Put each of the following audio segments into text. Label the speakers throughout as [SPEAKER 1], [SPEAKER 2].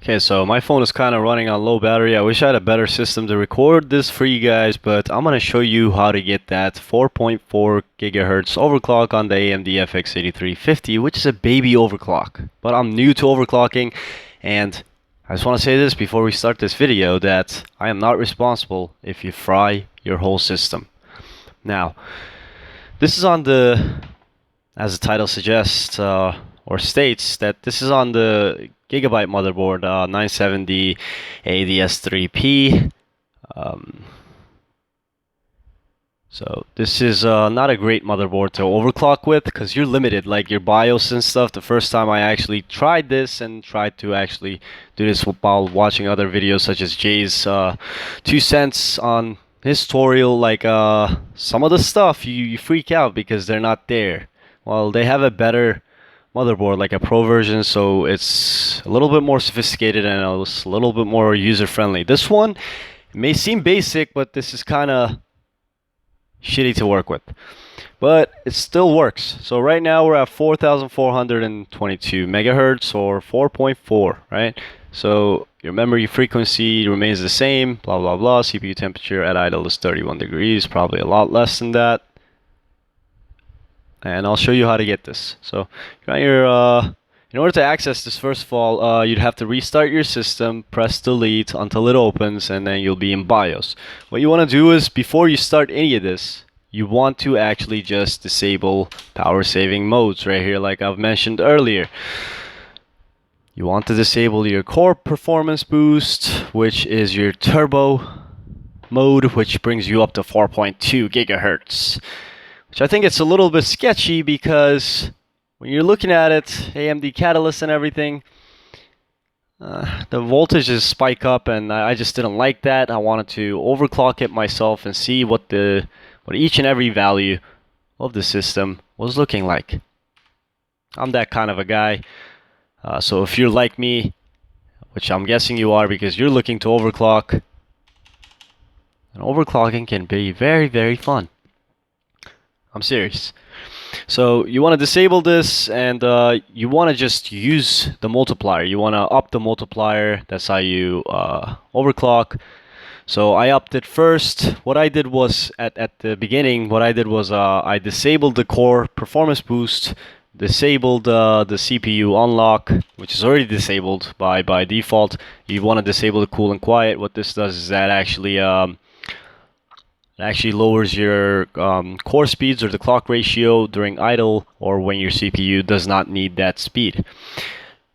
[SPEAKER 1] Okay, so my phone is kind of running on low battery. I wish I had a better system to record this for you guys, but I'm going to show you how to get that 4.4 gigahertz overclock on the AMD FX8350, which is a baby overclock. But I'm new to overclocking, and I just want to say this before we start this video, that I am not responsible if you fry your whole system. Now, this is on the, as the title suggests, or states, that this is on the Gigabyte motherboard, 970a-ds3p. So this is not a great motherboard to overclock with, because you're limited, like your BIOS and stuff. The first time I actually tried this and tried to actually do this while watching other videos such as Jay's 2 cents on his tutorial, like some of the stuff you freak out because they're not there. Well, they have a better motherboard, like a pro version, so it's a little bit more sophisticated and it's a little bit more user friendly. This one, it may seem basic, but this is kind of shitty to work with, but it still works. So right now we're at 4422 megahertz, or 4.4, right? So your memory frequency remains the same, blah blah blah. CPU temperature at idle is 31 degrees, probably a lot less than that. And I'll show you how to get this. So you got your in order to access this, first of all, you'd have to restart your system, press delete until it opens, and then you'll be in BIOS. What you want to do is, before you start any of this, you want to actually just disable power saving modes right here, like I've mentioned earlier. You want to disable your core performance boost, which is your turbo mode, which brings you up to 4.2 gigahertz. Which I think it's a little bit sketchy, because when you're looking at it, AMD Catalyst and everything, the voltages spike up, and I just didn't like that. I wanted to overclock it myself and see what each and every value of the system was looking like. I'm that kind of a guy. So if you're like me, which I'm guessing you are because you're looking to overclock, and overclocking can be very, very fun. I'm serious. So you want to disable this, and you want to just use the multiplier. You want to up the multiplier. That's how you overclock. So I upped it first. What I did was, at the beginning, what I did was I disabled the core performance boost, disabled the CPU unlock, which is already disabled by default. You want to disable the cool and quiet. What this does is that actually lowers your core speeds, or the clock ratio, during idle, or when your CPU does not need that speed.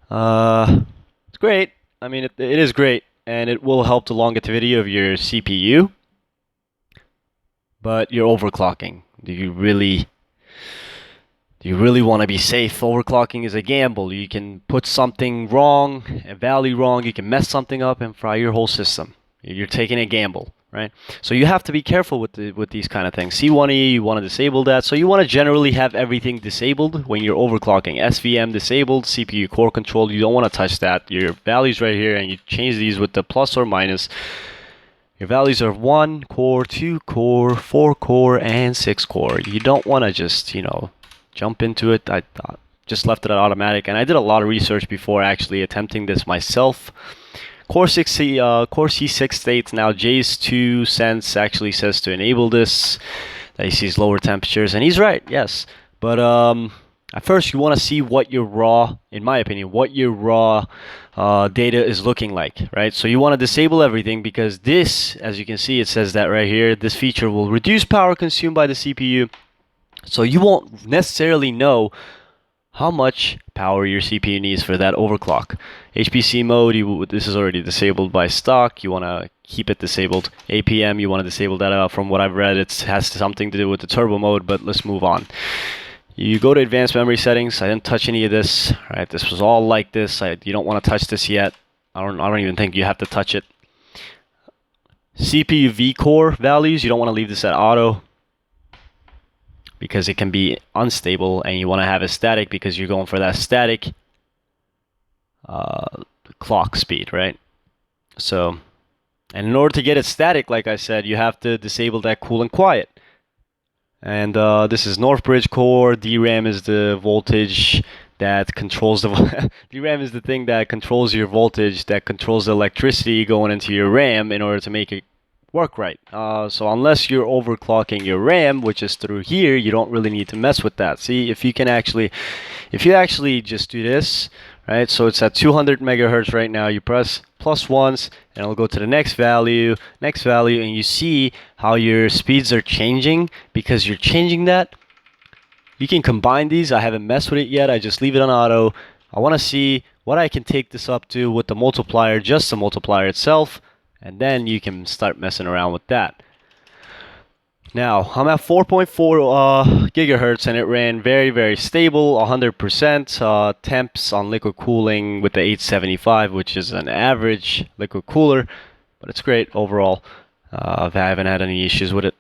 [SPEAKER 1] It's great. I mean, it is great, and it will help the longevity of your CPU. But you're overclocking. Do you really want to be safe? Overclocking is a gamble. You can put something wrong, a value wrong. You can mess something up and fry your whole system. You're taking a gamble. Right, so you have to be careful with these kind of things. C1E, you want to disable that. So you want to generally have everything disabled when you're overclocking. SVM disabled, CPU core control, you don't want to touch that. Your values right here, and you change these with the plus or minus. Your values are 1 core, 2 core, 4 core, and 6 core. You don't want to just, jump into it. I just left it at automatic, and I did a lot of research before actually attempting this myself. Core C6 states now Jay's 2 cents actually says to enable this, that he sees lower temperatures, and he's right, yes. But at first you want to see what your raw, in my opinion, what your raw data is looking like, right? So you want to disable everything, because this, as you can see, it says that right here, this feature will reduce power consumed by the CPU. So you won't necessarily know how much power your CPU needs for that overclock. HPC mode, this is already disabled by stock. You want to keep it disabled. APM, you want to disable that. From what I've read, it has something to do with the turbo mode, but let's move on. You go to advanced memory settings. I didn't touch any of this. Right, this was all like this. You don't want to touch this yet. I don't even think you have to touch it. CPU V-core values, you don't want to leave this at auto, because it can be unstable, and you want to have it static because you're going for that static clock speed, right? So, and in order to get it static, like I said, you have to disable that cool and quiet. And this is Northbridge core. DRAM is the voltage that controls the DRAM is the thing that controls your voltage, that controls the electricity going into your RAM in order to make it work right. So unless you're overclocking your RAM, which is through here, you don't really need to mess with that. See, if you actually just do this, right? So it's at 200 megahertz right now. You press plus once, and it'll go to the next value, and you see how your speeds are changing because you're changing that. You can combine these. I haven't messed with it yet. I just leave it on auto. I want to see what I can take this up to with the multiplier, just the multiplier itself, and then you can start messing around with that. Now, I'm at 4.4 gigahertz, and it ran very, very stable, 100% temps on liquid cooling with the 875, which is an average liquid cooler, but it's great overall. I haven't had any issues with it.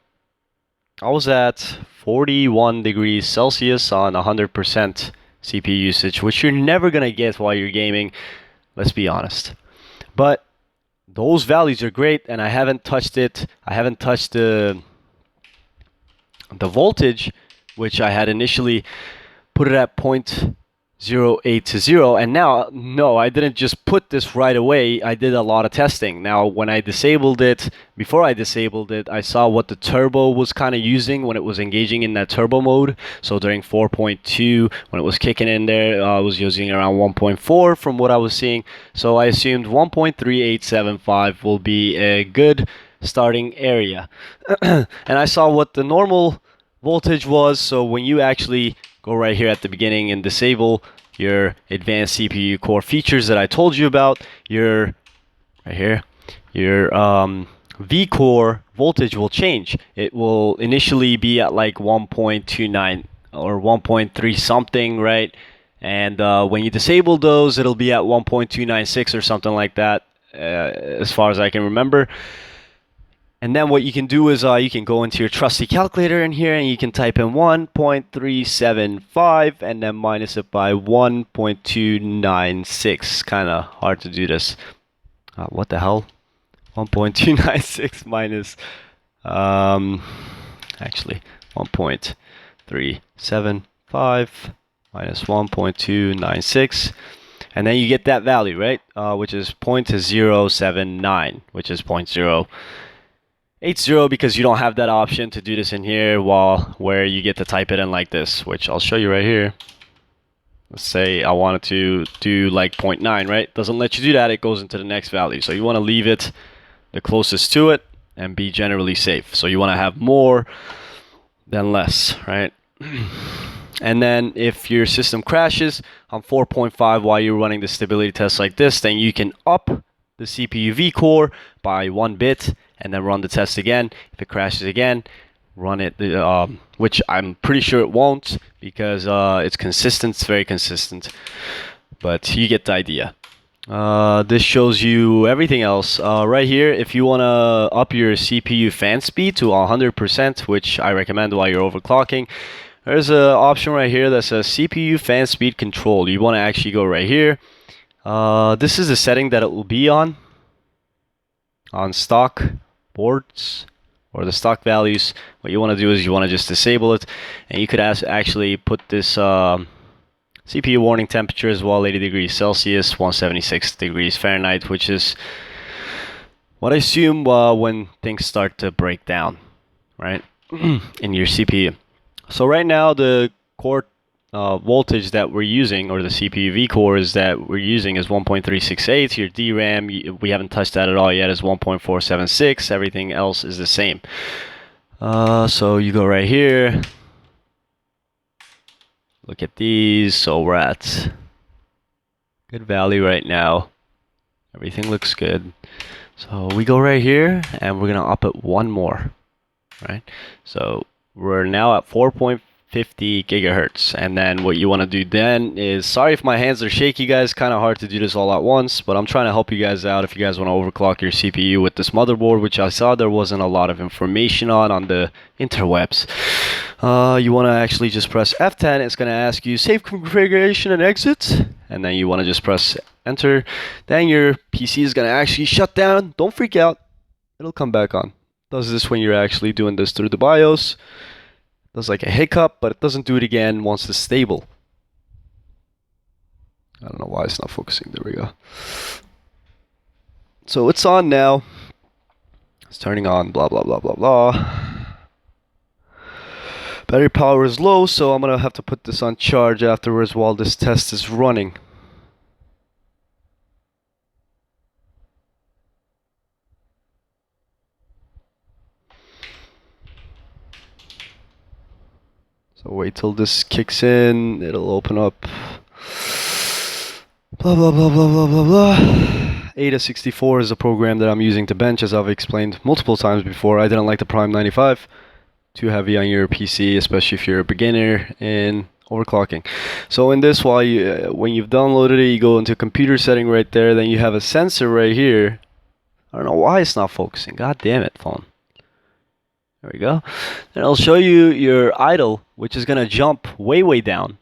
[SPEAKER 1] I was at 41 degrees Celsius on 100% CPU usage, which you're never going to get while you're gaming, let's be honest. But those values are great, and I haven't touched it. I haven't touched the voltage, which I had initially put it at 0.08 to 0, and now, no, I didn't just put this right away. I did a lot of testing. Now, when I disabled it, before I disabled it, I saw what the turbo was kind of using when it was engaging in that turbo mode. So during 4.2, when it was kicking in there, I was using around 1.4 from what I was seeing. So I assumed 1.3875 will be a good starting area. And I saw what the normal voltage was. So when you actually go right here at the beginning and disable your advanced CPU core features that I told you about, your right here, your V-core voltage will change. It will initially be at like 1.29 or 1.3 something, right? And when you disable those, it'll be at 1.296 or something like that, as far as I can remember. And then what you can do is you can go into your trusty calculator in here, and you can type in 1.375 and then minus it by 1.296. Kind of hard to do this. What the hell? 1.296 minus, actually 1.375 minus 1.296. And then you get that value, right? Which is 0.079, which is 0.080, because you don't have that option to do this in here where you get to type it in like this, which I'll show you right here. Let's say I wanted to do like 0.9, right? Doesn't let you do that. It goes into the next value. So you want to leave it the closest to it and be generally safe. So you want to have more than less, right? And then if your system crashes on 4.5 while you're running the stability test like this, then you can up the CPU V-core by 1 bit and then run the test again. If it crashes again, run it, which I'm pretty sure it won't, because it's consistent. It's very consistent, but you get the idea. This shows you everything else. Right here, if you want to up your CPU fan speed to 100%, which I recommend while you're overclocking, there's an option right here that says CPU fan speed control. You want to actually go right here. This is the setting that it will be on stock boards or the stock values. What you want to do is you want to just disable it, and you could actually put this CPU warning temperature as well, 80 degrees Celsius, 176 degrees Fahrenheit, which is what I assume when things start to break down, right, in your CPU. So right now the core voltage that we're using, or the CPU V-cores that we're using, is 1.368. Your DRAM, we haven't touched that at all yet, is 1.476. Everything else is the same. So you go right here, look at these. So we're at good value right now. Everything looks good. So we go right here and we're gonna up it one more, right? So we're now at 4.50 gigahertz, and then what you want to do then is, sorry if my hands are shaky, guys, kind of hard to do this all at once, but I'm trying to help you guys out. If you guys want to overclock your CPU with this motherboard, which I saw there wasn't a lot of information on the interwebs, you want to actually just press F10. It's going to ask you save configuration and exit, and then you want to just press enter. Then your PC is going to actually shut down. Don't freak out, it'll come back on. Does this when you're actually doing this through the BIOS. Does like a hiccup, but it doesn't do it again once it's stable. I don't know why it's not focusing. There we go. So it's on now. It's turning on, blah, blah, blah, blah, blah. Battery power is low, so I'm gonna have to put this on charge afterwards while this test is running. So wait till this kicks in, it'll open up. Blah, blah, blah, blah, blah, blah, blah. AMD is a program that I'm using to bench, as I've explained multiple times before. I didn't like the Prime 95. Too heavy on your PC, especially if you're a beginner in overclocking. So in this, when you've downloaded it, you go into computer setting right there, then you have a sensor right here. I don't know why it's not focusing. God damn it, phone. There we go. Then I'll show you your idle, which is gonna jump way down.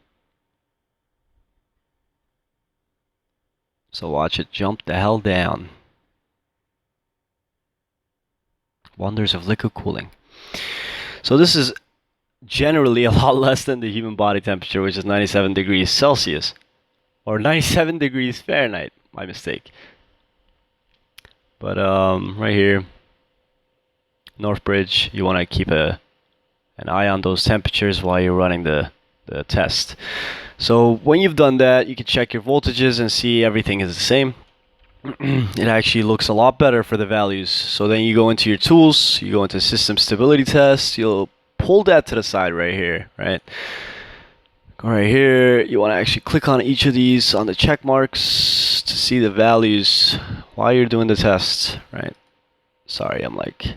[SPEAKER 1] So watch it jump the hell down. Wonders of liquid cooling. So this is generally a lot less than the human body temperature, which is 97 degrees Celsius. Or 97 degrees Fahrenheit. My mistake. But right here, Northbridge, you want to keep an eye on those temperatures while you're running the test. So when you've done that, you can check your voltages and see everything is the same. It actually looks a lot better for the values. So then you go into your tools, you go into system stability test, you'll pull that to the side right here, right? Go right here, you want to actually click on each of these on the check marks to see the values while you're doing the test, right? Sorry, I'm like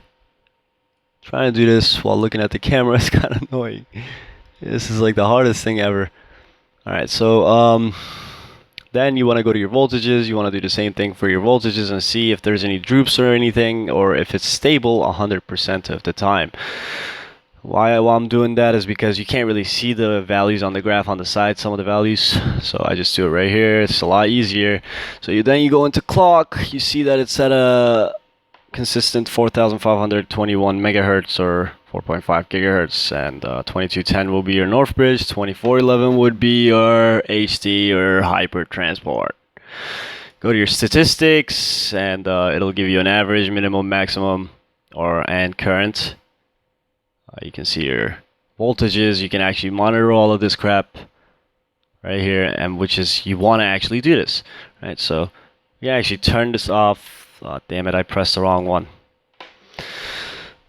[SPEAKER 1] trying to do this while looking at the camera. It's kind of annoying. This is like the hardest thing ever. Alright, so then you want to go to your voltages. You want to do the same thing for your voltages and see if there's any droops or anything, or if it's stable 100% of the time. Why I'm doing that is because you can't really see the values on the graph on the side, some of the values. So I just do it right here. It's a lot easier. So then you go into clock. You see that it's at a consistent 4521 megahertz or 4.5 gigahertz, and 2210 will be your Northbridge, 2411 would be your HD or hyper transport. Go to your statistics, and it'll give you an average, minimum, maximum, and current. You can see your voltages. You can actually monitor all of this crap right here, and which is, you want to actually do this, right? So you actually turn this off. Oh, damn it, I pressed the wrong one.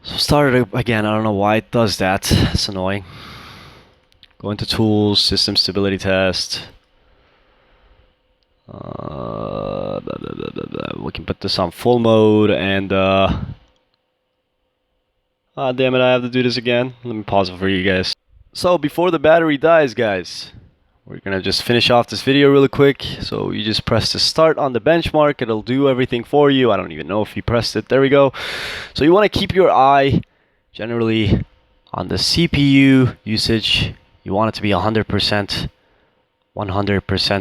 [SPEAKER 1] So start it again. I don't know why it does that. It's annoying. Go into tools, system stability test. We can put this on full mode, and ah, damn it, I have to do this again. Let me pause it for you guys. So before the battery dies, guys, we're gonna just finish off this video really quick. So you just press the start on the benchmark. It'll do everything for you. I don't even know if you pressed it. There we go. So you want to keep your eye generally on the CPU usage. You want it to be 100%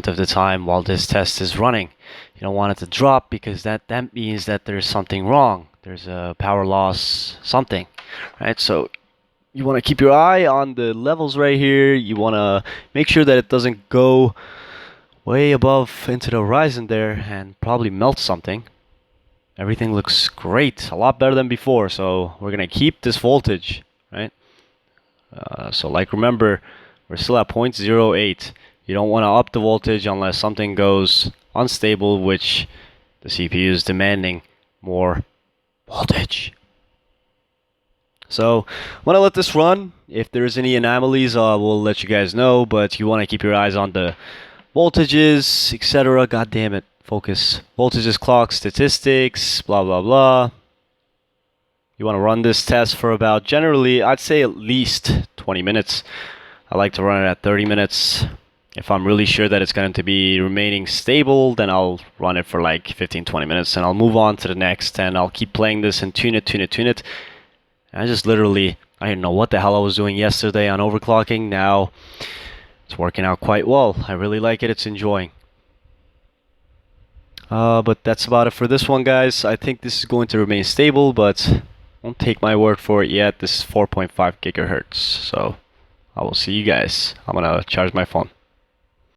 [SPEAKER 1] of the time while this test is running. You don't want it to drop, because that means that there's something wrong. There's a power loss, something, right? So you want to keep your eye on the levels right here. You want to make sure that it doesn't go way above into the horizon there and probably melt something. Everything looks great, a lot better than before. So we're going to keep this voltage, right? So like, remember, we're still at 0.08. You don't want to up the voltage unless something goes unstable, which the CPU is demanding more voltage. So I'm gonna let this run. If there's any anomalies, we'll let you guys know, but you want to keep your eyes on the voltages, etc. God damn it, focus. Voltages, clock, statistics, blah blah blah. You want to run this test for about, generally, I'd say at least 20 minutes. I like to run it at 30 minutes. If I'm really sure that it's going to be remaining stable, then I'll run it for like 15-20 minutes, and I'll move on to the next, and I'll keep playing this and tune it. I just literally, I didn't know what the hell I was doing yesterday on overclocking. Now it's working out quite well. I really like it. It's enjoying. But that's about it for this one, guys. I think this is going to remain stable, but don't take my word for it yet. This is 4.5 gigahertz. So I will see you guys. I'm gonna charge my phone.